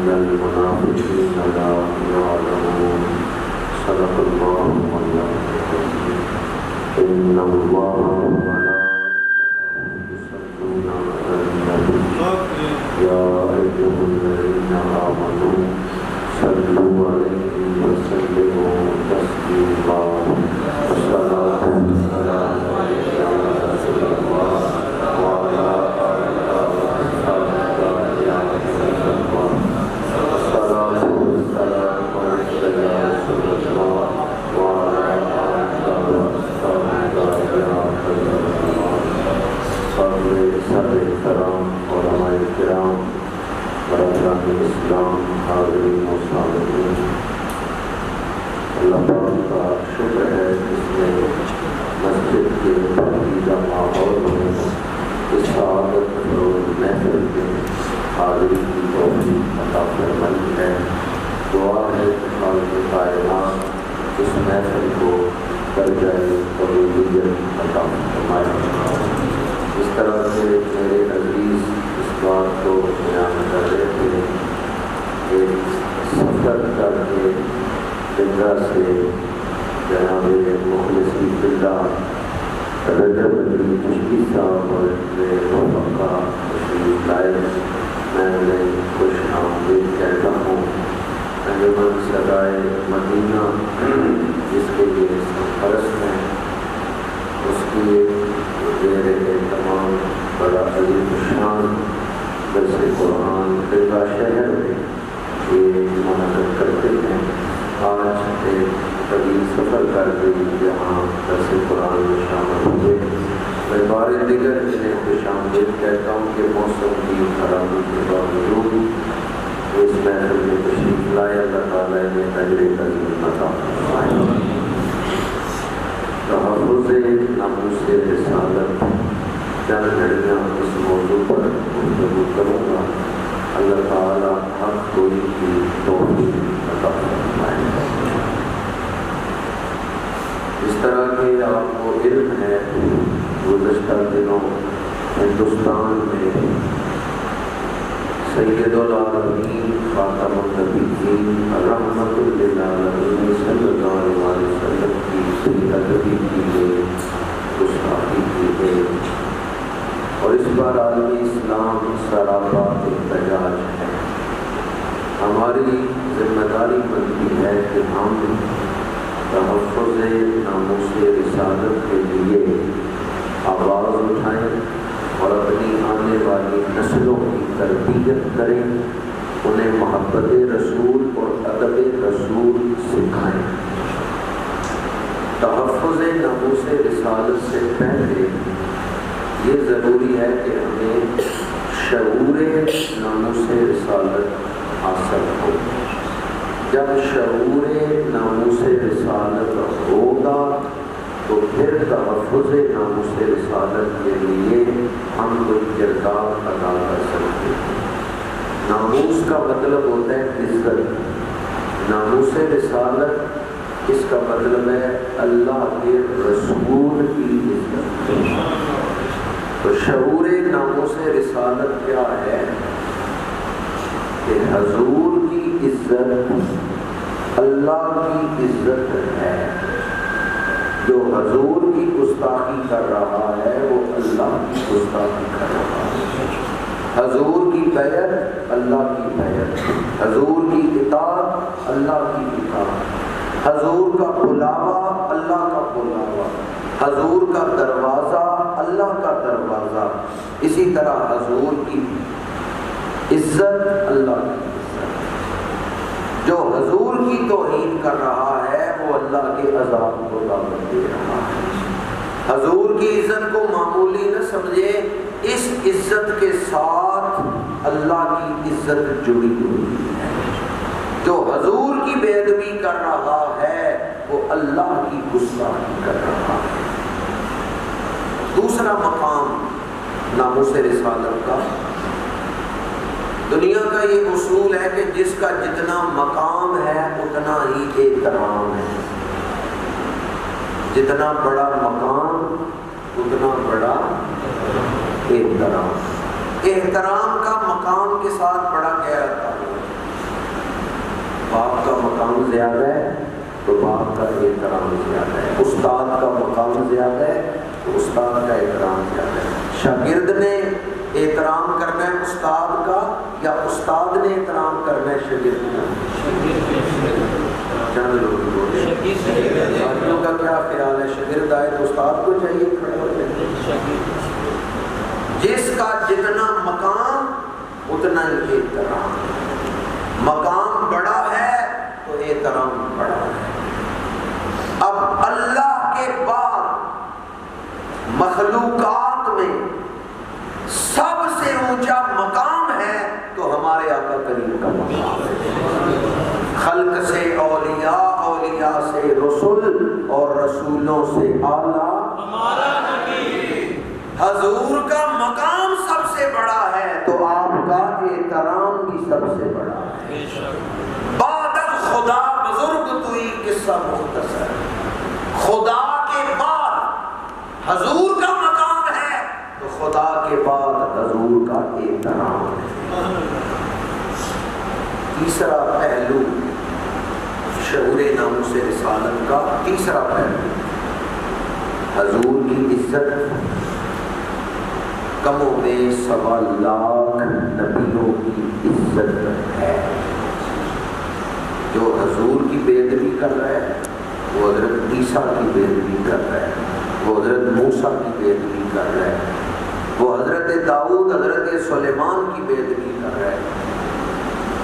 إن المنافقين لا يعلمون صدق الله مولانا إن الله وملائكته يصلون على النبي يا أيها الذين آمنوا صلوا عليه وسلموا تسليما والصلاة والسلام عليك يا رسول الله وعلى آلك وأصحابك يا رسول الله والصلاة والسلام عليك يا رسول الله وعلى آلك وأصحابك يا رسول الله صحابة کرام علماء کرام برادران اسلام حاضرین و سامعین، اللہ تعالیٰ کا شکر ہے جس نے مسجد کے پاکیزہ ماحول میں اس سعادت اور محفل میں حاضری کی توفیق عطا فرمائی ہے۔ دعا ہے کہ خالق کائنات اس محفل کو درجۂ قبولیت عطا فرمائے۔ اس طرح سے میرے عزیز اس بات کو بیان کر رہے تھے کہ سفر کر کے جگہ سے جناب مخلصی باللہ رجب علی چشتی صاحب اور وفقہ تشریف لائے، میں انہیں خوش آمدید کہتا ہوں۔ انجمن صدائے مدینہ جس کے لیے سرپرست ہیں، اس کی میرے تمام بڑا عظیم شان درس قرآن خطہ شہر میں یہ منعقد کرتے ہیں۔ آج ایک طویل سفر کر کے یہاں درس قرآن میں شامل ہوئے۔ میں بار دیگر انہیں خوش آمدید کہتا ہوں کہ موسم کی خرابی کے باوجود اس محفل میں تشریف لائے، اللہ تعالیٰ نے اجر عظیم عطا فرمائے۔ تحفظ ناموس رسالت چند گھڑیاں اس موضوع پر گفتگو کروں گا۔ اللہ تعالیٰ حق گوئی کی توفیق عطا فرمائے۔ اس طرح کہ آپ کو علم ہے، گزشتہ دنوں ہندوستان میں سید العالمین خاتم النبیین رحمۃ للعالمین صلی اللہ علیہ وسلم کی بے ادبی کی گئی، گستاخی کی گئی، اور اس پر عالمی اسلام سراپا احتجاج ہے۔ ہماری ذمہ داری بنتی ہے کہ ہم تحفظ ناموس رسالت کے لیے آواز اٹھائیں اور اپنی آنے والی نسلوں کی تربیت کریں، انہیں محبت رسول اور ادب رسول سکھائیں۔ تحفظ ناموس رسالت سے پہلے یہ ضروری ہے کہ ہمیں شعور ناموس رسالت حاصل ہو۔ جب شعور ناموس رسالت ہوگا تو پھر تحفظ ناموس رسالت کے لیے ہم کوئی کردار ادا کر سکتے ہیں۔ ناموس کا مطلب ہوتا ہے عزت، ناموس رسالت اس کا مطلب ہے اللہ کے رسول کی عزت۔ تو شعور ناموس رسالت کیا ہے کہ حضور کی عزت اللہ کی عزت ہے۔ جو حضور کی گستاخی کر رہا ہے وہ اللہ کی گستاخی کر رہا ہے۔ حضور کی بیعت اللہ کی بیعت، حضور کی اطاعت اللہ کی اطاعت، حضور کا بلاوا اللہ کا بلاوا، حضور کا دروازہ اللہ کا دروازہ، اسی طرح حضور کی عزت اللہ کی عزت۔ جو حضور کی توہین کر رہا ہے وہ اللہ کے عذاب کو دعوت دے رہا ہے۔ حضور کی عزت کو معمولی نہ سمجھے، اس عزت کے ساتھ اللہ کی عزت جڑی ہوئی ہے۔ جو حضور کی بے ادبی کر رہا ہے وہ اللہ کی گستاخی کر رہا ہے۔ دوسرا مقام ناموس رسالت کا، دنیا کا یہ اصول ہے کہ جس کا جتنا مقام ہے اتنا ہی احترام ہے۔ جتنا بڑا مقام اتنا بڑا احترام۔ احترام کا مقام کے ساتھ بڑا گہرا تعلق ہے۔ باپ کا مقام زیادہ ہے تو باپ کا احترام زیادہ ہے، استاد کا مقام زیادہ ہے تو استاد کا احترام زیادہ ہے۔ شاگرد نے احترام کرنا ہے استاد کا یا استاد نے احترام کرنا ہے شاگرد کا؟ چند لوگ بولے ساتھیوں کا کیا خیال ہے؟ شاگرد آئے تو استاد کو چاہیے کھڑے ہو جائے، جس کا جتنا مقام اتنا ہی احترام، مقام بڑا ہے تو احترام بڑا ہے۔ اب اللہ کے بعد مخلوقات میں سب سے اونچا مقام ہے تو ہمارے آقا کریم کا مقام ہے۔ خلق سے اولیاء، اولیاء سے رسول اور رسولوں سے اعلیٰ ہمارا نبی۔ حضور کا مقام سب سے بڑا ہے تو آپ کا احترام بھی سب سے بڑا ہے۔ بعد خدا بزرگ توئی قصہ مختصر، خدا کے بعد حضور کا مقام ہے تو خدا کے بعد حضور کا احترام ہے۔ تیسرا پہلو شعور ناموس رسالت کا، تیسرا پہلو حضور کی عزت۔ کم و بیش 1.25 لاکھ نبیوں کی عزت ہے۔ جو حضور کی بے ادبی کر رہا ہے وہ حضرت عیسیٰ کی بے ادبی کر رہا ہے، وہ حضرت موسیٰ کی بے ادبی کر رہا ہے، وہ حضرت داؤد، حضرت سلیمان کی بے ادبی کر رہا ہے۔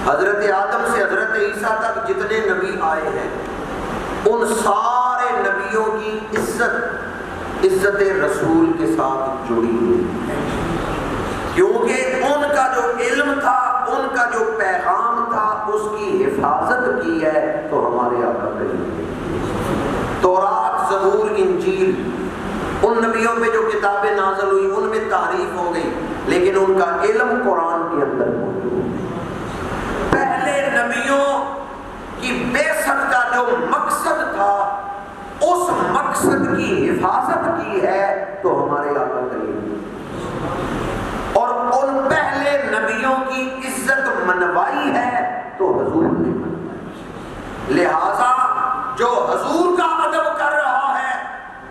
حضرت آدم سے حضرت عیسیٰ تک جتنے نبی آئے ہیں ان سارے نبیوں کی عزت رسول کے ساتھ جڑی ہوئی ہے، کیونکہ ان کا جو علم تھا، ان کا جو پیغام تھا، اس کی حفاظت کی ہے تو ہمارے آقا کریم نے۔ تورات، زبور، انجیل، ان نبیوں پہ جو کتابیں نازل ہوئی ان میں تحریف ہو گئی، لیکن ان کا علم قرآن کے اندر موجود ہے۔ پہلے نبیوں کی بعثت کا جو مقصد تھا اس مقصد کی حفاظت کی ہے تو ہمارے آقا کریم نے، اور ان پہلے نبیوں کی عزت منوائی ہے تو حضور نے منوائی۔ لہذا جو حضور کا ادب کر رہا ہے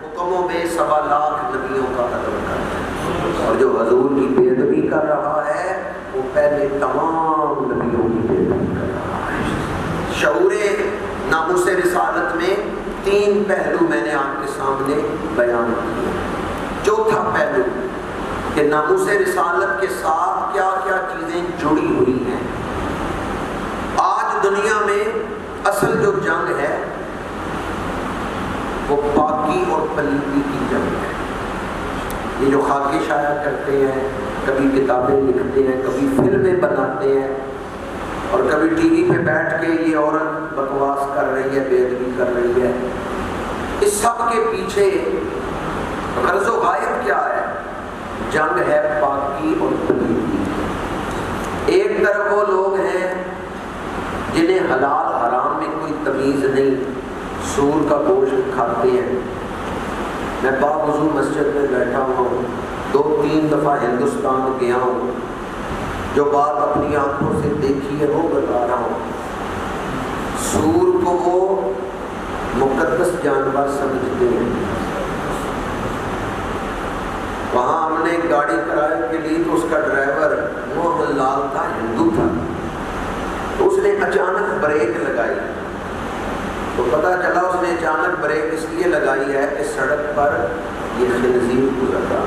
وہ کم و بیش 1.25 لاکھ نبیوں کا ادب کر رہا ہے، اور جو حضور کی بے ادبی کر رہا ہے وہ پہلے تمام نبیوں کی بے ادبی کر رہا ہے۔ شعور ناموس رسالت میں 3 پہلو میں نے آپ کے سامنے بیان کیے۔ چوتھا پہلو کہ ناموس رسالت کے ساتھ کیا کیا چیزیں جڑی ہوئی ہیں۔ آج دنیا میں اصل جو جنگ ہے وہ پاکی اور پلیتی کی جنگ ہے۔ یہ جو خاکے شائع کرتے ہیں، کبھی کتابیں لکھتے ہیں، کبھی فلمیں بناتے ہیں، اور کبھی ٹی وی پہ بیٹھ کے یہ عورت بکواس کر رہی ہے، بے ادبی کر رہی ہے، اس سب کے پیچھے غرض و غائب کیا ہے؟ جنگ ہے پاکی اور پلیتی۔ ایک طرف وہ لوگ ہیں جنہیں حلال حرام میں کوئی تمیز نہیں، سور کا گوشت کھاتے ہیں۔ میں باوضو مسجد میں بیٹھا ہوں، 2-3 دفعہ ہندوستان گیا ہوں، جو بات اپنی آنکھوں سے دیکھی ہے وہ بتا رہا ہوں۔ سور کو وہ مقدس جانور سمجھتے ہیں۔ وہاں ہم نے گاڑی کرائے کے لیے تو اس کا ڈرائیور محمد لال تھا، ہندو تھا، تو اس نے اچانک بریک لگائی، تو پتہ چلا اس نے اچانک بریک اس لیے لگائی ہے کہ سڑک پر یہ خنزیر گزر رہا۔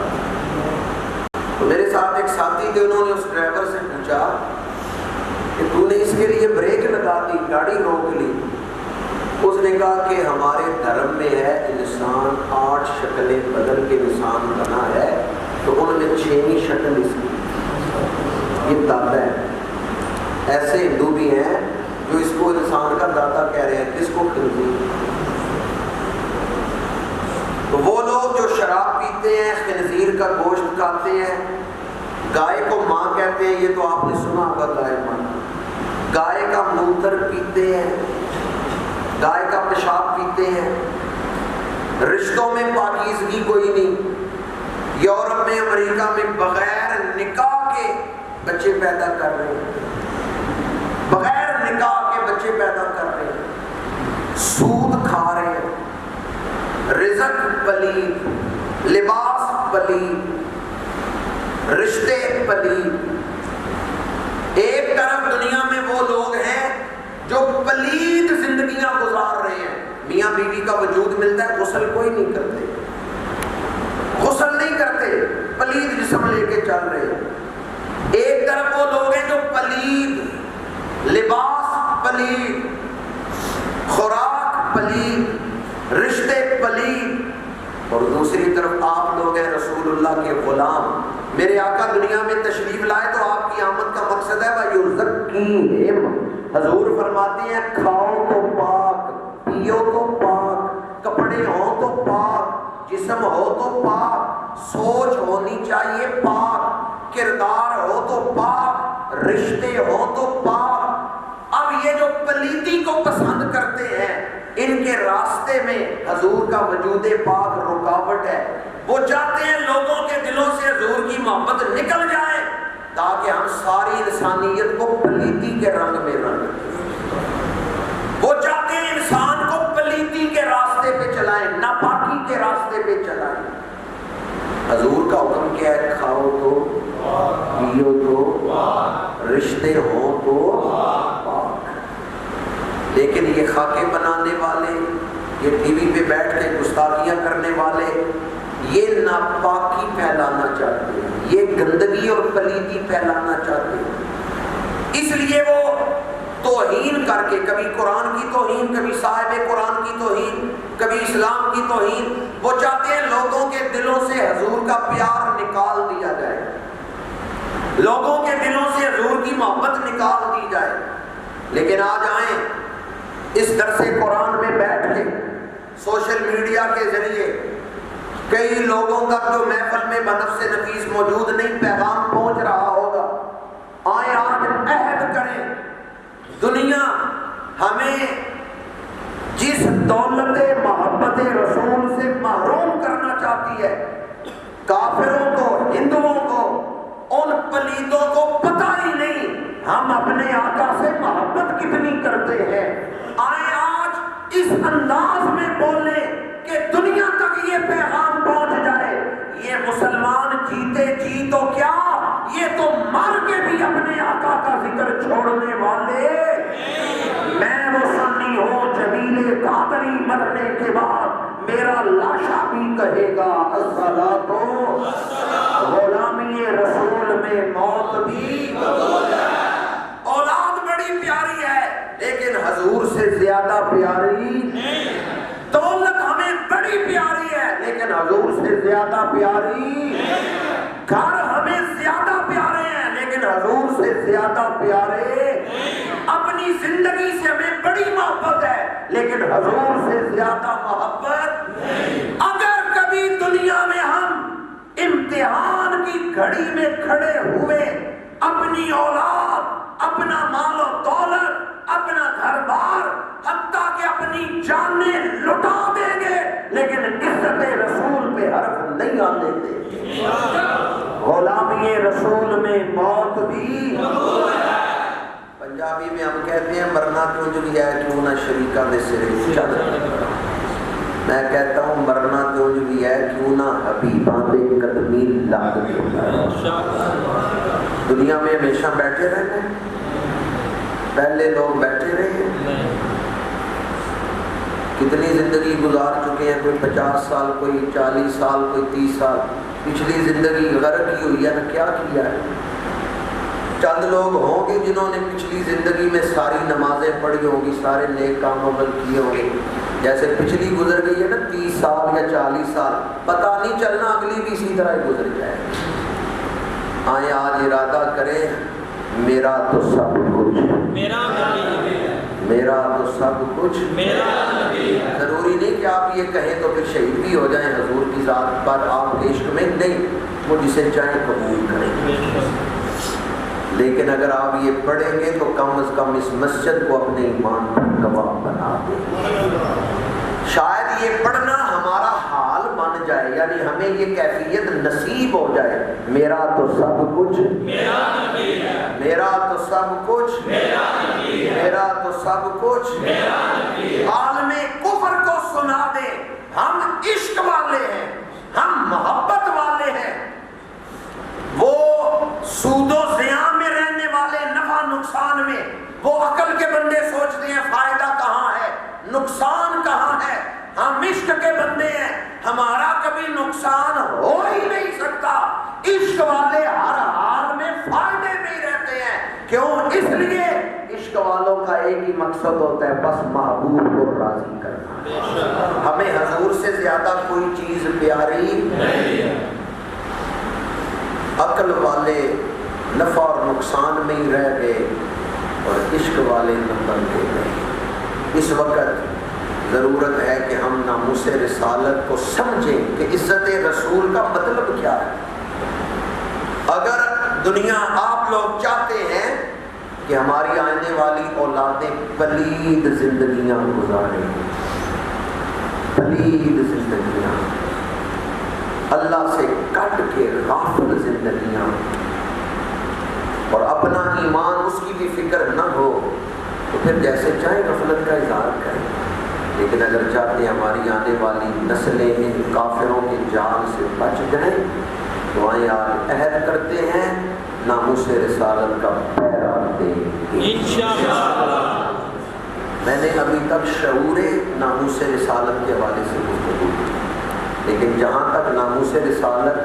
تو میرے ساتھ ایک ساتھی تھے، انہوں نے اس ڈرائیور سے پوچھا کہ تو نے اس کے لیے بریک لگا دی، گاڑی روک لی؟ اس نے کہا کہ ہمارے دھرم میں ہے انسان 8 شکلیں بدل کے انسان بنا ہے، تو ان میں 6ویں شکل اس کی یہ دادا ہے۔ ایسے ہندو بھی ہیں جو اس کو انسان کا دادا کہہ رہے ہیں، کس کو؟ خنزیر۔ تو وہ لوگ جو شراب پیتے ہیں، خنزیر کا گوشت کھاتے ہیں، گائے کو ماں کہتے ہیں، یہ تو آپ نے سنا ہوگا گائے ماں، گائے کا موتر پیتے ہیں، گائے کا پیشاب پیتے ہیں، رشتوں میں پاکیزگی کوئی نہیں، یورپ میں، امریکہ میں بغیر نکاح کے بچے پیدا کر رہے ہیں، بغیر نکاح کے بچے پیدا کر رہے ہیں، سود کھا رہے ہیں، رزق پلید، لباس پلید، رشتے پلید۔ ایک طرف دنیا میں وہ لوگ ہیں جو پلید زندگیاں گزار رہے ہیں، میاں بیوی کا وجود ملتا ہے، غسل کوئی نہیں کرتے، غسل نہیں کرتے، پلید جسم لے کے چل رہے ہیں۔ ایک طرف وہ لوگ ہیں جو پلید، لباس پلید، خوراک پلید، رشتے پلید، اور دوسری طرف آپ لوگ ہیں رسول اللہ کے غلام۔ میرے آقا دنیا میں تشریف لائے تو آپ کی آمد کا مقصد ہے وَيُزَكِّيهِمْ۔ حضور فرماتے ہیں کھاؤ تو پاک، پیو تو پاک، کپڑے ہوں تو پاک، جسم ہو تو پاک، سوچ ہونی چاہیے پاک، کردار ہو تو پاک، رشتے ہو تو پاک۔ اب یہ جو پلیتی کو پسند کرتے ہیں، ان کے راستے میں حضور کا وجود پاک رکاوٹ ہے۔ وہ چاہتے ہیں لوگوں کے دلوں سے حضور کی محبت نکل جائے تاکہ ہم ساری انسانیت کو پلیتی کے رنگ میں رنگ دیں۔ وہ چاہتے ہیں انسان کو پلیتی کے راستے پہ چلائیں، ناپاکی کے راستے پہ چلائیں۔ حضور کا حکم کیا ہے؟ کھاؤ تو پیو تو رشتے ہوں تو پاک۔ لیکن یہ خاکے بنانے والے، یہ ٹی وی پہ بیٹھ کے گستاخیاں کرنے والے، یہ ناپاکی پھیلانا چاہتے ہیں، یہ گندگی اور پلیتی پھیلانا چاہتے ہیں۔ اس لیے وہ توہین کر کے، کبھی قرآن کی توہین، کبھی صاحب قرآن کی توہین، کبھی اسلام کی توہین، وہ چاہتے ہیں لوگوں کے دلوں سے حضور کا پیار نکال دیا جائے، لوگوں کے دلوں سے حضور کی محبت نکال دی جائے۔ لیکن آج آئیں اس درس قرآن میں بیٹھ کے سوشل میڈیا کے ذریعے کئی لوگوں تک جو محفل میں بنفس نفیس موجود نہیں، پیغام پہنچ رہا ہوگا۔ آئیں آج عہد کریں، دنیا ہمیں جس دولت محبت رسول سے محروم کرنا چاہتی ہے، کافروں کو، ہندوؤں کو، ان پلیتوں کو پتہ ہی نہیں ہم اپنے آقا سے محبت کتنی کرتے ہیں۔ آئیں آج اس انداز میں بولیں کہ دنیا تک یہ پیغام پہنچ جائے، یہ مسلمان جیتے جی تو کیا، یہ تو مر کے بھی اپنے آقا کا ذکر چھوڑنے والے۔ میں وہ سنی ہوں جمیل قادری مرنے کے بعد میرا لاشا بھی کہے گا الصلاۃ غلامی رسول میں موت بھی قبول ہے۔ اولاد بڑی پیاری ہے لیکن حضور سے زیادہ پیاری، دولت ہمیں بڑی پیاری ہے لیکن حضور سے زیادہ پیاری، گھر ہمیں زیادہ پیارے ہیں لیکن حضور سے زیادہ پیارے، اپنی زندگی سے ہمیں بڑی محبت ہے لیکن حضور سے زیادہ محبت نہیں۔ اگر کبھی دنیا میں ہم امتحان کی گھڑی میں کھڑے ہوئے اپنی اولاد، اپنا مال و دولت، اپنا گھر بار، حتیٰ کہ اپنی جانیں لٹا دیں گے لیکن عزت رسول پہ حرف نہیں آنے دیں گے۔ غلامی رسول میں موت بھی، پنجابی میں ہم کہتے ہیں مرنا کیوں جلی ہے کیوں نہ شریکہ میں سرے چل، میں کہتا ہوں مرنا کیوں جلی ہے کیوں نہ حبیباں دے قدمی لگ دے۔ دنیا میں ہمیشہ بیٹھے رہتے ہیں، پہلے لوگ بیٹھے رہے ہیں، کتنی زندگی گزار چکے ہیں، کوئی 50 سال، کوئی 40 سال، کوئی 30 سال، پچھلی زندگی غرق کی ہوئی ہے، کیا کیا ہے؟ چند لوگ ہوں گے جنہوں نے پچھلی زندگی میں ساری نمازیں پڑھی ہوں گی، سارے نیک کام عمل کیے ہوں گے، جیسے پچھلی گزر گئی ہے نا 30 سال یا 40 سال، پتہ نہیں چلنا اگلی بھی اسی طرح ہی گزر جائے۔ آئیں آج ارادہ کریں میرا تو سب کچھ میرا تو سب کچھ ضروری نہیں کہ آپ یہ کہیں تو پھر شہید بھی ہو جائیں حضور کی ذات پر، آپ کے عشق میں نہیں، وہ جسے چاہیں قبول کریں، لیکن اگر آپ یہ پڑھیں گے تو کم از کم اس مسجد کو اپنے ایمان پر گواہ بنا دیں۔ شاید یہ پڑھنا ہمارا حال بن جائے، یعنی ہمیں یہ کیفیت نصیب ہو جائے، میرا تو سب کچھ میرا تو سب کچھ میرا تو سب کچھ عالم کفر کو سنا دے ہم عشق والے ہیں، ہم محبت والے ہیں. وہ سود و زیاں میں رہنے والے، نفع نقصان میں، وہ عقل کے بندے سوچتے ہیں فائدہ کہاں ہے، نقصان کہاں ہے. ہم عشق کے بندے ہیں، ہمارا کبھی نقصان ہو ہی نہیں سکتا. عشق والے ہر حال میں فائدے میں ہی رہتے ہیں. کیوں؟ اس لیے عشق والوں کا ایک ہی مقصد ہوتا ہے، بس محبوب کو راضی کرنا. ہمیں حضور سے زیادہ کوئی چیز پیاری نہیں ہے. عقل والے نفع اور نقصان میں ہی رہ گئے اور عشق والے نمبر دے گئے. اس وقت ضرورت ہے کہ ہم ناموس رسالت کو سمجھیں کہ عزت رسول کا مطلب کیا ہے. اگر دنیا آپ لوگ چاہتے ہیں کہ ہماری آنے والی اولادیں پلید زندگیاں گزاریں، پلید زندگیاں، اللہ سے کٹ کے غافل زندگیاں، اور اپنا ایمان اس کی بھی فکر نہ ہو، تو پھر جیسے چاہے غفلت کا اظہار کریں. لیکن اگر چاہتے ہیں ہماری آنے والی نسلیں ان کافروں کے جال سے بچ جائیں تو آئیں آپ عہد کرتے ہیں ناموس رسالت کا پیرا دیں انشاءاللہ. میں نے ابھی تک شعور ناموس رسالت کے حوالے سے گفتگو کی، لیکن جہاں تک ناموس رسالت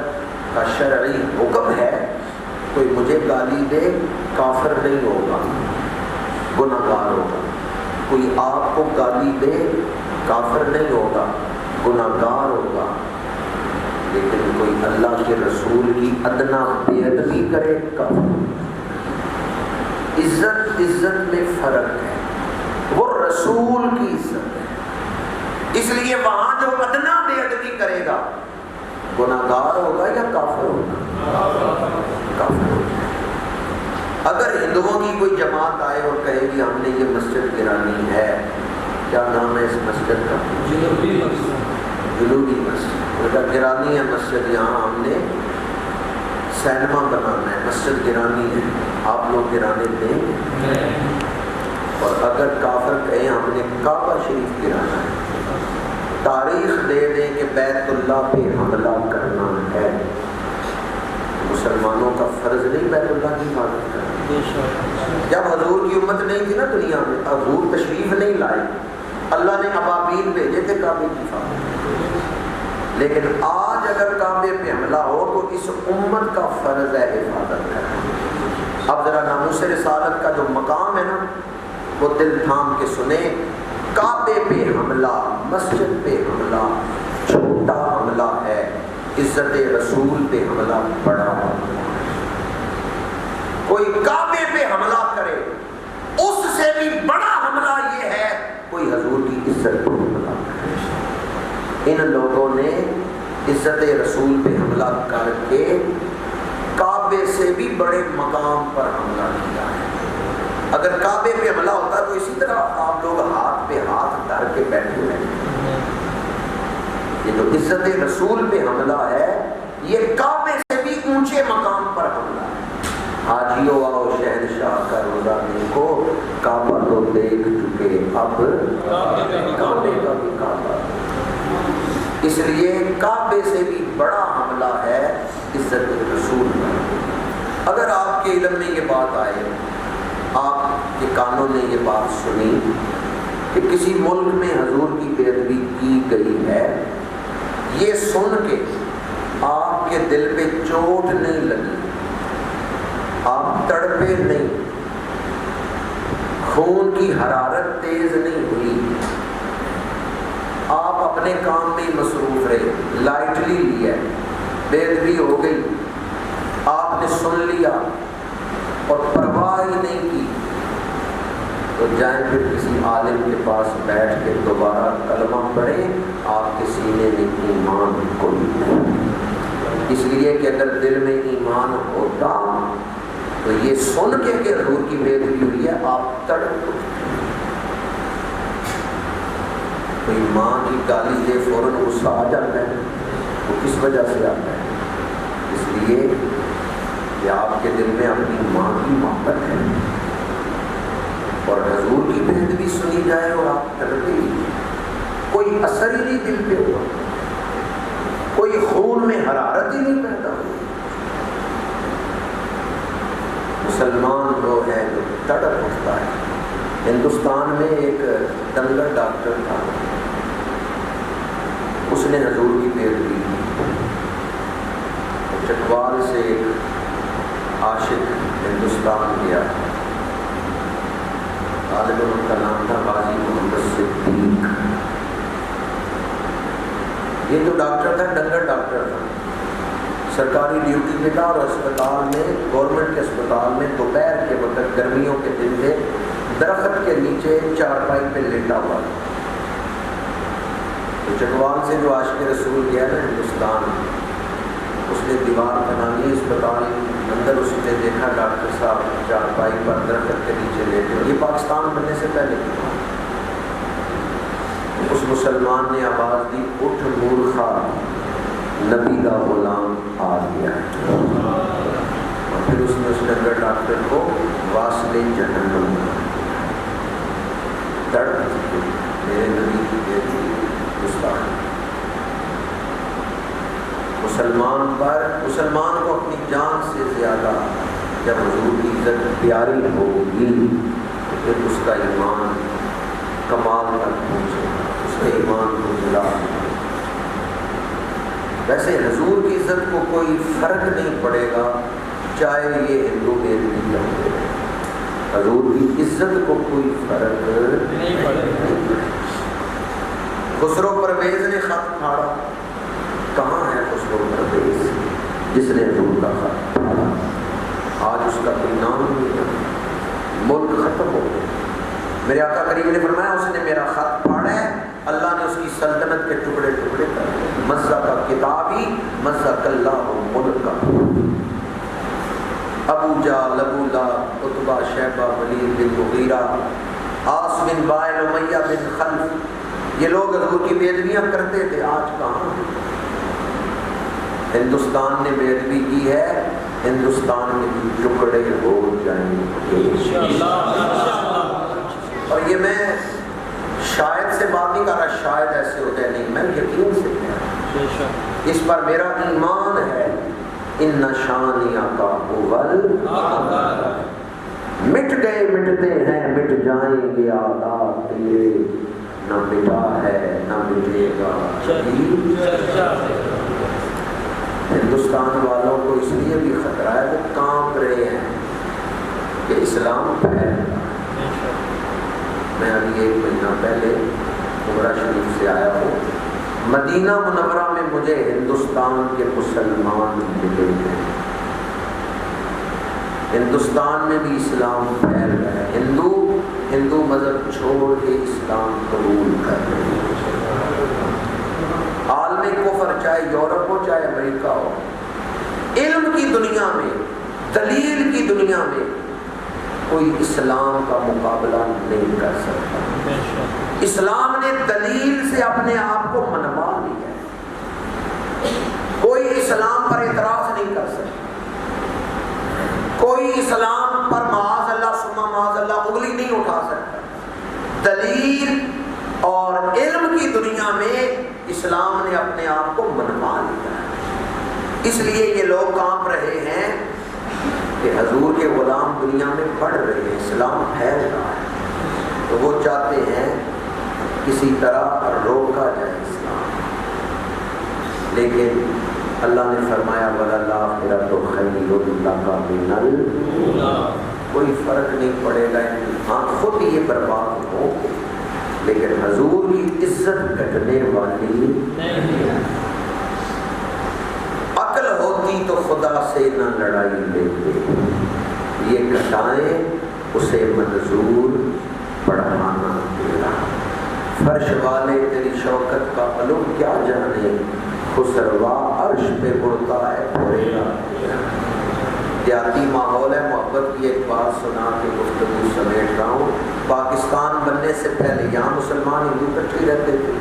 کا شرعی حکم ہے، کوئی مجھے گالی دے کافر نہیں ہوگا، گناہ گار ہوگا. کوئی آپ کو گالی دے کافر نہیں ہوگا، گناہ گار ہوگا. لیکن کوئی اللہ کے رسول کی ادنا بے ادبی کرے کافر. عزت میں فرق ہے، وہ رسول کی عزت ہے. اس لیے وہاں جو ادنا بے ادبی کرے گا گناہ گار ہوگا یا کافر ہوگا؟ کافر ہوگا. اگر ہندوؤں کی کوئی جماعت آئے اور کہے گی ہم نے یہ مسجد گرانی ہے، کیا نام ہے اس مسجد کا؟ جنوبی مسجد. گرانی ہے مسجد، یہاں ہم نے سینما بنانا ہے، مسجد گرانی ہے، آپ لوگ گرانے دیں گے؟ اور اگر کافر کہیں ہم نے کعبہ شریف گرانا ہے، تاریخ دے دیں کہ بیت اللہ پہ حملہ کرنا ہے، مسلمانوں کا فرض نہیں بیت اللہ کی حفاظت کرنا؟ جب حضور کی امت نہیں تھی نا دنیا میں، حضور تشریف نہیں لائے، اللہ نے ابابیل بھیجے تھے کعبے کی حفاظت. لیکن آج اگر کعبے پہ حملہ ہو تو اس امت کا فرض ہے حفاظت کرنا. اب ذرا ناموس رسالت کا جو مقام ہے نا، وہ دل تھام کے سنیں. کعبے پہ حملہ، مسجد پہ حملہ چھوٹا حملہ ہے، عزت رسول پہ حملہ بڑا حملہ. کوئی کعبے پہ حملہ کرے، اس سے بھی بڑا حملہ یہ ہے کوئی حضور کی عزت پہ حملہ کرے. ان لوگوں نے عزت رسول پہ حملہ کر کے کعبے سے بھی بڑے مقام پر حملہ کیا ہے. اگر کعبے پہ حملہ ہوتا تو اسی طرح آپ لوگ ہاتھ پہ ہاتھ دھر کے بیٹھے ہوئے. یہ جو عزت رسول پہ حملہ ہے، یہ کعبے سے بھی اونچے مقام پر حملہ ہے. حاجیو آؤ شہنشاہ کا روزہ دیکھو، کعبہ تو دیکھ چکے، اب کعبے کا بھی کعبہ. اس لیے کعبے سے بھی بڑا حملہ ہے عزت رسول پر. اگر آپ کے علم میں یہ بات آئے، آپ کے کانوں نے یہ بات سنی کہ کسی ملک میں حضور کی بے ادبی کی گئی ہے، یہ سن کے آپ کے دل پہ چوٹ نہیں لگی، آپ تڑپے نہیں، خون کی حرارت تیز نہیں ہوئی، آپ اپنے کام میں مصروف رہے، لائٹلی لیا، بے ادبی ہو گئی، آپ نے سن لیا اور پرواہ ہی نہیں کی، تو جائیں پھر کسی عالم کے پاس بیٹھ کے دوبارہ کلمہ پڑھیں. آپ کے سینے میں ایمان کوئی نہیں. اس لیے کہ اگر دل میں ایمان ہوتا تو یہ سن کے کہ حضور کی بے ادبی ہوئی ہے آپ تڑپ. کوئی ماں کی گالی دے فوراً غصہ آ جاتا ہے، وہ کس وجہ سے آتا ہے؟ اس لیے کہ آپ کے دل میں اپنی ماں کی محبت ہے. اور حضور کی بہتری سنی جائے اور آپ کرتے ہی کوئی اثر ہی نہیں دل پہ ہوا، کوئی خون میں حرارت ہی نہیں پیدا ہوئی۔ مسلمان وہ ہے جو تڑپ اٹھتا ہے۔ ہندوستان میں ایک دنگر ڈاکٹر تھا، اس نے حضور کی پیروی کی۔ چکوال سے ایک عاشق ہندوستان گیا، غالباً ان کا نام تھا غازی محمد صدیق۔ یہ جو ڈاکٹر تھا ڈنگر ڈاکٹر تھا، سرکاری ڈیوٹی پہ تھا، اور اسپتال میں، گورنمنٹ کے اسپتال میں دوپہر کے وقت گرمیوں کے دن میں درخت کے نیچے چارپائی پہ لیٹا ہوا تھا۔ تو چکوال سے جو عاشق رسول گیا نا ہندوستان، اس نے دیوار بنانی اسپتال اندر، اس نے دیکھا ڈاکٹر صاحب چارپائی پر درخت کے نیچے لیٹے۔ یہ پاکستان بننے سے پہلے کی بات۔ اس مسلمان نے آواز دی، اٹھ مورخا، نبی کا غلام آ گیا۔ اور پھر اس نے اس ڈنگر ڈاکٹر کو واصل جہنم تڑپ میرے نبی کی بیٹی گستاخی۔ مسلمان کو اپنی جان سے زیادہ جب حضور کی عزت پیاری ہوگی تو پھر اس کا ایمان کمال تک پہنچے، اس کے ایمان کو جلا۔ ویسے حضور کی عزت کو کوئی فرق نہیں پڑے گا چاہے یہ ہندو دیوی کرتے ہیں، حضور کی عزت کو کوئی فرق نہیں پڑے گا۔ خسرو پرویز نے خط پھاڑا، کہاں ہے خسرو پرویز جس نے حضور کا خط پھاڑا؟ آج اس کا کوئی نام نہیں ہے، ملک ختم ہو گیا۔ میرے آقا کریم نے فرمایا اس نے میرا خط پھاڑا ہے، اللہ نے اس کی سلطنت کے ٹکڑے ٹکڑے کر دیے۔ مزق کتابی مزق اللہ ملکا۔ ابو جہل، ابو لہب، عتبہ، شیبہ، ولید بن مغیرہ، عاص بن وائل، امیہ بن خلف، یہ لوگ حضور کی بے ادبیاں کرتے تھے، آج کہاں؟ ہندوستان نے بے ادبی کی ہے، ہندوستان میں بھی ٹکڑے ہو جائیں گے۔ اور یہ میں شاید سے بات نہیں کر رہا، شاید ایسے ہوتا ہے، نہیں، میں یقین سے کہہ رہا ہوں، اس پر میرا ایمان ہے۔ ان شانیہ کا اول مٹ گئے مٹتے ہیں، مٹ جائیں گے عادات تیرے، نہ مٹا ہے نہ مٹے گا۔ ہندوستان والوں کو اس لیے بھی خطرہ ہے، وہ کانپ رہے ہیں کہ اسلام پھیل رہا ہے۔ میں ابھی 1 مہینہ پہلے عمرہ شریف سے آیا ہوں، مدینہ منورہ میں مجھے ہندوستان کے مسلمان ملے ہیں۔ ہندوستان میں بھی اسلام پھیل رہا ہے، ہندو مذہب چھوڑ کے اسلام قبول کر رہے ہیں۔ عالم کفر چاہے یورپ ہو چاہے امریکہ ہو، علم کی دنیا میں، دلیل کی دنیا میں کوئی اسلام کا مقابلہ نہیں کر سکتا۔ اسلام نے دلیل سے اپنے آپ کو منوا لیا ہے، کوئی اسلام پر اعتراض نہیں کر سکتا، کوئی اسلام پر معاذ اللہ ثم معاذ اللہ انگلی نہیں اٹھا سکتا۔ دلیل اور علم کی دنیا میں اسلام نے اپنے آپ کو منوا لیا ہے۔ اس لیے یہ لوگ کانپ رہے ہیں کہ حضور کے غلام دنیا میں بڑھ رہے ہیں، اسلام پھیل رہا ہے، تو وہ چاہتے ہیں کسی طرح روکا جائے اسلام۔ لیکن اللہ نے فرمایا وَلَلْآخِرَةُ خَيْرٌ لَكَ مِنَ الْأُولَىٰ، کوئی فرق نہیں پڑے گا، ہاں خود یہ برباد ہو لیکن حضور کی عزت کٹنے والی نہیں۔ عقل ہوتی تو خدا سے نہ لڑائی لیتے، یہ گھٹائیں اسے منظور پڑھانا تیرا۔ فرش والے تیری شوکت کا علم کیا جانے، خسروا عرش پہ اڑتا ہے پھرے گا تیرا۔ دیہاتی ماحول ہے، محبت کی ایک بات سنا کے گفتگو سمیٹ رہا ہوں۔ پاکستان بننے سے پہلے یہاں مسلمان ہندو اکٹھے رہتے تھے۔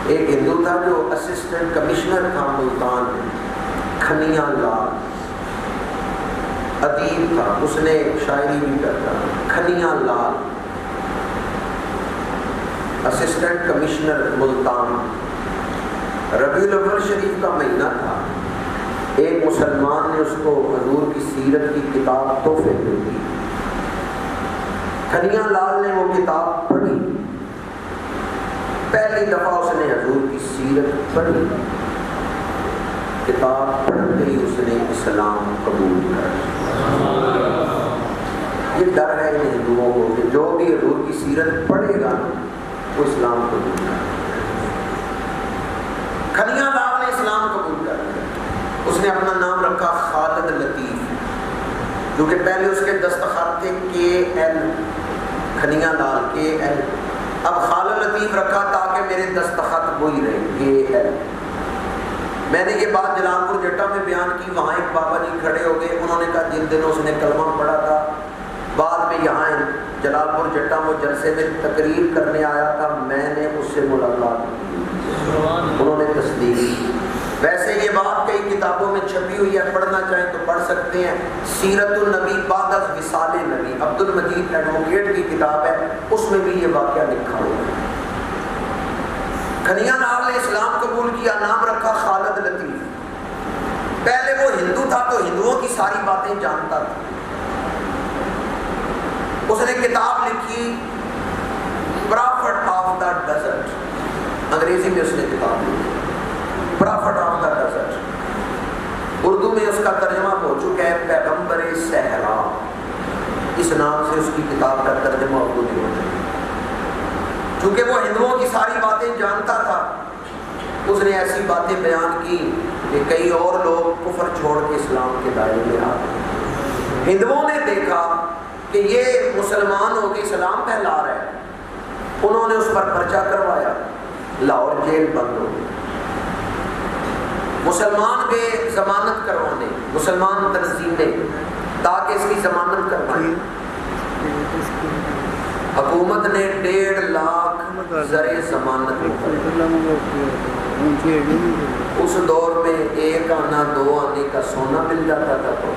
ایک ہندو تھا جو اسسٹنٹ کمشنر تھا ملتان میں، کھنیا لال، ادیب تھا، اس نے شاعری بھی کرتا، کھنیاں لال، اسسٹنٹ کمشنر ملتان۔ ربیع الاول شریف کا مہینہ تھا، ایک مسلمان نے اس کو حضور کی سیرت کی کتاب تحفے میں دی۔ کھنیاں لال نے وہ کتاب پڑھی، پہلی دفعہ اس نے حضور کی سیرت پڑھی، کتاب پڑھتے ہی اس نے اسلام قبول کر لیا۔ یہ ڈر ہے ان ہندوؤں کو کہ جو بھی حضور کی سیرت پڑھے گا وہ اسلام قبول کر لیا۔ کھنیاں لال نے اسلام قبول کر لیا۔ اس نے اپنا نام رکھا خالد لطیف، کیونکہ پہلے اس کے دستخط تھے KL، کھنیاں لال KL، اب خالد لطیف رکھا تاکہ میرے دستخط وہی رہے KL۔ میں نے یہ بات جلال پور جٹا میں بیان کی، وہاں ایک بابا جی کھڑے ہو گئے، انہوں نے کہا جن دنوں اس نے کلمہ پڑھا تھا، بعد میں یہاں جلال پور جٹا میں جلسے میں تقریر کرنے آیا تھا، میں نے اس سے ملاقات کی، انہوں نے تصدیق کی۔ ویسے یہ بات کئی کتابوں میں چھپی ہوئی ہے، پڑھنا چاہیں تو پڑھ سکتے ہیں۔ سیرت النبی بعد از وصال نبی، عبد المجید ایڈوکیٹ کی کتاب ہے، اس میں بھی یہ واقعہ لکھا ہوا ہے۔ کھنیاں لال نے اسلام قبول کیا، نام رکھا خالد لطیف۔ پہلے وہ ہندو تھا تو ہندوؤں کی ساری باتیں جانتا تھا۔ اس نے کتاب لکھی پرافٹ آف دا ڈیزرٹ، انگریزی میں اس نے کتاب لکھی پرافٹ آف دا ڈیزرٹ، اردو میں اس کا ترجمہ ہو چکا ہے پیغمبر صحرا، اس نام سے اس کی کتاب کا ترجمہ اردو میں ہو چکا ہے۔ چونکہ وہ ہندوؤں کی ساری باتیں جانتا تھا، اس نے ایسی باتیں بیان کی کہ کئی اور لوگ کفر چھوڑ کے اسلام کے دائرے میں آ گئے۔ ہندوؤں نے دیکھا کہ یہ مسلمان ہو کے اسلام پھیلا رہا ہے، انہوں نے اس پر پرچہ کروایا، لاہور جیل بند ہو گئی۔ مسلمان کے ضمانت کروانے، مسلمان تنظیمیں تاکہ اس کی ضمانت کروائیں، حکومت نے 1.5 لاکھ زرِ ضمانت اس دور میں 1 آنا 2 آنے کا سونا مل جاتا تھا، تو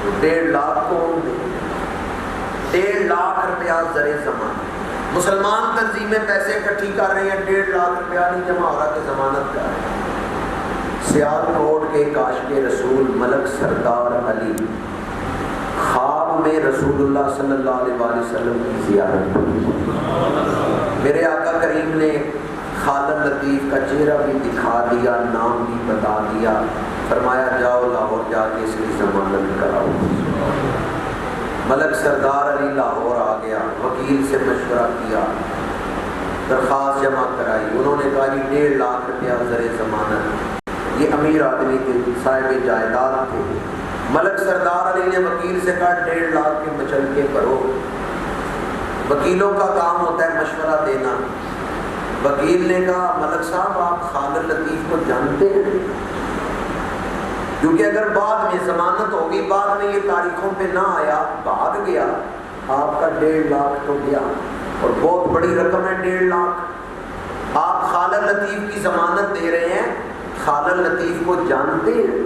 1.5 لاکھ کون دے؟ 1.5 لاکھ روپیہ زرِ ضمانت۔ مسلمان تنظیمیں پیسے اکٹھی کر رہی ہیں، 1.5 لاکھ روپیہ نہیں جمع ہو رہا کہ ضمانت کیا ہے۔ سیالکوٹ کے کاشف رسول ملک سردار علی خواب میں رسول اللہ صلی اللہ علیہ وسلم کی زیارت کی۔ میرے آقا کریم نے خالد لطیف کا چہرہ بھی دکھا دیا، نام بھی بتا دیا، فرمایا جاؤ لاہور جا کے اس کی ضمانت کراؤ۔ ملک سردار علی لاہور آ گیا، وکیل سے مشورہ کیا، درخواست جمع کرائی، انہوں نے کہا 1.5 لاکھ روپیہ زرِ ضمانت۔ یہ امیر آدمی تھے، صاحب جائیداد تھے۔ ملک سردار علی نے وکیل سے کہا 1.5 لاکھ کے مچل کے بھرو۔ وکیلوں کا کام ہوتا ہے مشورہ دینا۔ وکیل نے کہا ملک صاحب آپ خالد لطیف کو جانتے ہیں؟ کیونکہ اگر بعد میں ضمانت ہوگی، بعد میں یہ تاریخوں پہ نہ آیا، بھاگ گیا، آپ کا 1.5 لاکھ تو گیا، اور بہت بڑی رقم ہے 1.5 لاکھ۔ آپ خالد لطیف کی ضمانت دے رہے ہیں، خالد لطیف کو جانتے ہیں؟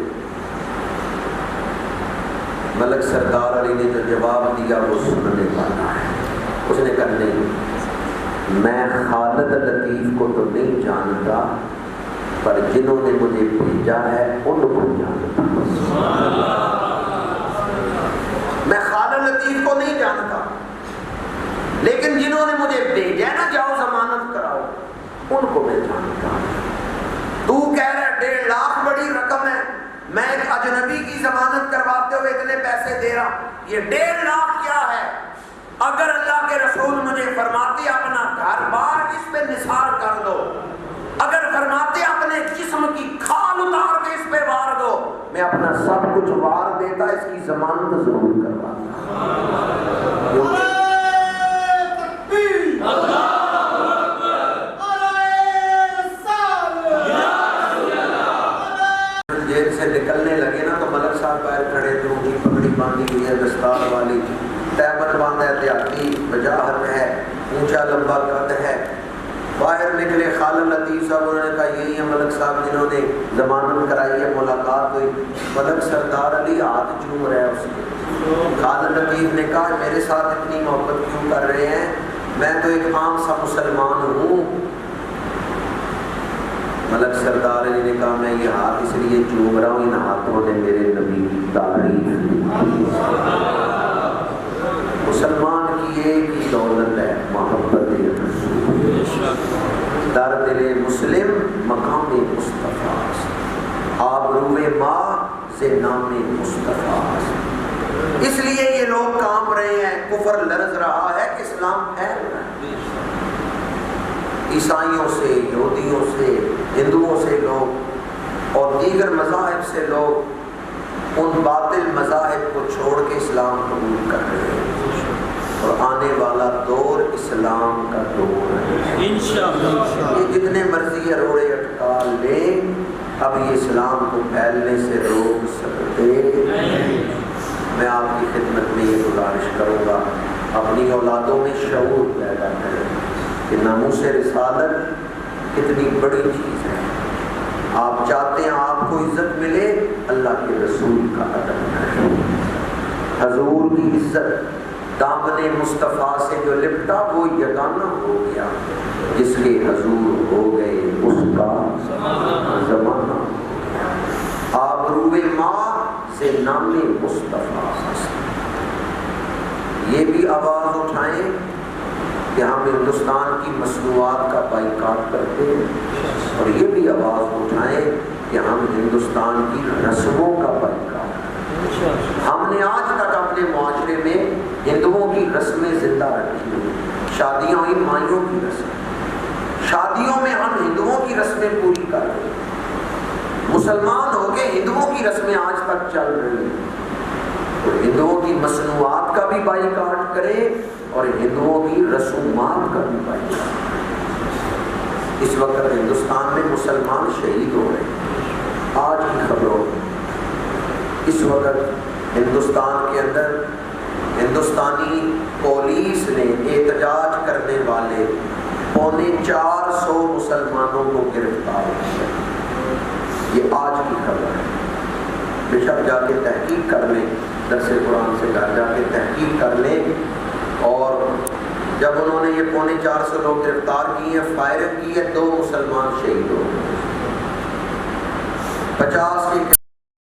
ملک سردار علی نے جو جواب دیا وہ سننے والا ہے۔ اس نے کہا نہیں، میں خالد لطیف کو تو نہیں جانتا، پر جنہوں نے مجھے بھیجا ہے ان کو جانتا۔ میں خالد لطیف کو نہیں جانتا، لیکن جنہوں نے مجھے بھیجا نا جاؤ ضمانت کراؤ، ان کو میں جانتا۔ تو کہہ رہا 1.5 لاکھ بڑی رقم ہے، میں ایک اجنبی کی ضمانت کرواتے ہوئے اتنے پیسے دے رہا، یہ 1.5 لاکھ کیا ہے؟ اگر اللہ کے رسول مجھے فرماتے اپنا گھر بار اس پہ نثار کر دو، اگر فرماتے اپنے جسم کی کھال اتار کے اس پہ وار دو، میں اپنا سب کچھ وار دیتا، اس کی ضمانت ضرور کرواتا۔ جیل سے نکلنے لگے نا تو ملک صاحب باہر کھڑے تھے، ان کی پگڑی باندھی ہوئی ہے دستار والی، تہمت باندھا ہے، دیہاتی وجاہت ہے، اونچا لمبا قد ہے، باہر نکلے خالد لطیف صاحب، انہوں نے کہا یہی ہے ملک صاحب جنہوں نے ضمانت کرائی ہے، ملاقات ہوئی، ملک سردار علی ہاتھ چوم رہے ہیں اس کے۔ خالد لطیف نے کہا میرے ساتھ اتنی محبت کیوں کر رہے ہیں، میں تو ایک عام سا مسلمان ہوں۔ ملک سردار علی نے کہا میں یہ ہاتھ اس لیے چوم رہا ہوں، ان ہاتھوں نے میرے نبی کی تعریف کی۔ مسلمان کی ایک ہی دولت ہے محبت رسول، در دل مسلم مقام مصطفیٰ، آبروئے ماں سے نام مصطفیٰ۔ اس لیے یہ لوگ کام رہے ہیں، کفر لرز رہا ہے کہ اسلام پھیل رہا ہے۔ عیسائیوں سے، یہودیوں سے، ہندوؤں سے لوگ اور دیگر مذاہب سے لوگ ان باطل مذاہب کو چھوڑ کے اسلام قبول کر رہے ہیں، اور آنے والا دور اسلام کا دور ہے انشاءاللہ۔ یہ جتنے مرضی روڑے اٹکا لیں، اب یہ اسلام کو پھیلنے سے روک سکتے نہیں۔ میں آپ کی خدمت میں یہ گزارش کروں گا، اپنی اولادوں میں شعور پیدا کریں کہ ناموس رسالت کتنی بڑی چیز ہے۔ آپ چاہتے ہیں آپ کو عزت ملے، اللہ کے رسول کا ادب کریں۔ حضور کی عزت دامن مصطفیٰ سے جو لپٹا وہ یگانہ ہو گیا، جس کے حضور ہو گئے اس کا زمانہ۔ آبروئے ماں سے نام مصطفیٰ، یہ بھی آواز اٹھائیں کہ ہم ہندوستان کی مصنوعات کا بائیکاٹ کرتے ہیں، اور یہ بھی آواز اٹھائیں کہ ہم ہندوستان کی رسموں کا بائیکاٹ۔ ہم نے آج تک اپنے معاشرے میں ہندوؤں کی رسمیں زندہ رکھی ہیں، شادیاں ہوئی مائیوں کی رسم، شادیوں میں ہم ہندوؤں کی رسمیں پوری کر رہے ہیں۔ مسلمان ہو کے ہندوؤں کی رسمیں آج تک چل رہی ہیں، تو ہندوؤں کی مصنوعات کا بھی بائیکاٹ کریں اور ہندوؤں کی رسومات کا بھی بائیکاٹ کریں۔ اس وقت ہندوستان میں مسلمان شہید ہو رہے ہیں۔ آج کی خبروں اس وقت ہندوستان کے اندر ہندوستانی پولیس نے احتجاج کرنے والے 450 مسلمانوں کو گرفتار کیا۔ یہ آج کی خبر ہے، بے شک جا کے تحقیق کر لیں، درس قرآن سے گھر جا کے تحقیق کر لیں۔ اور جب انہوں نے یہ 450 لوگ گرفتار کیے ہیں، فائرنگ کی ہے، 2 مسلمان شہید ہو گئے، 50 کے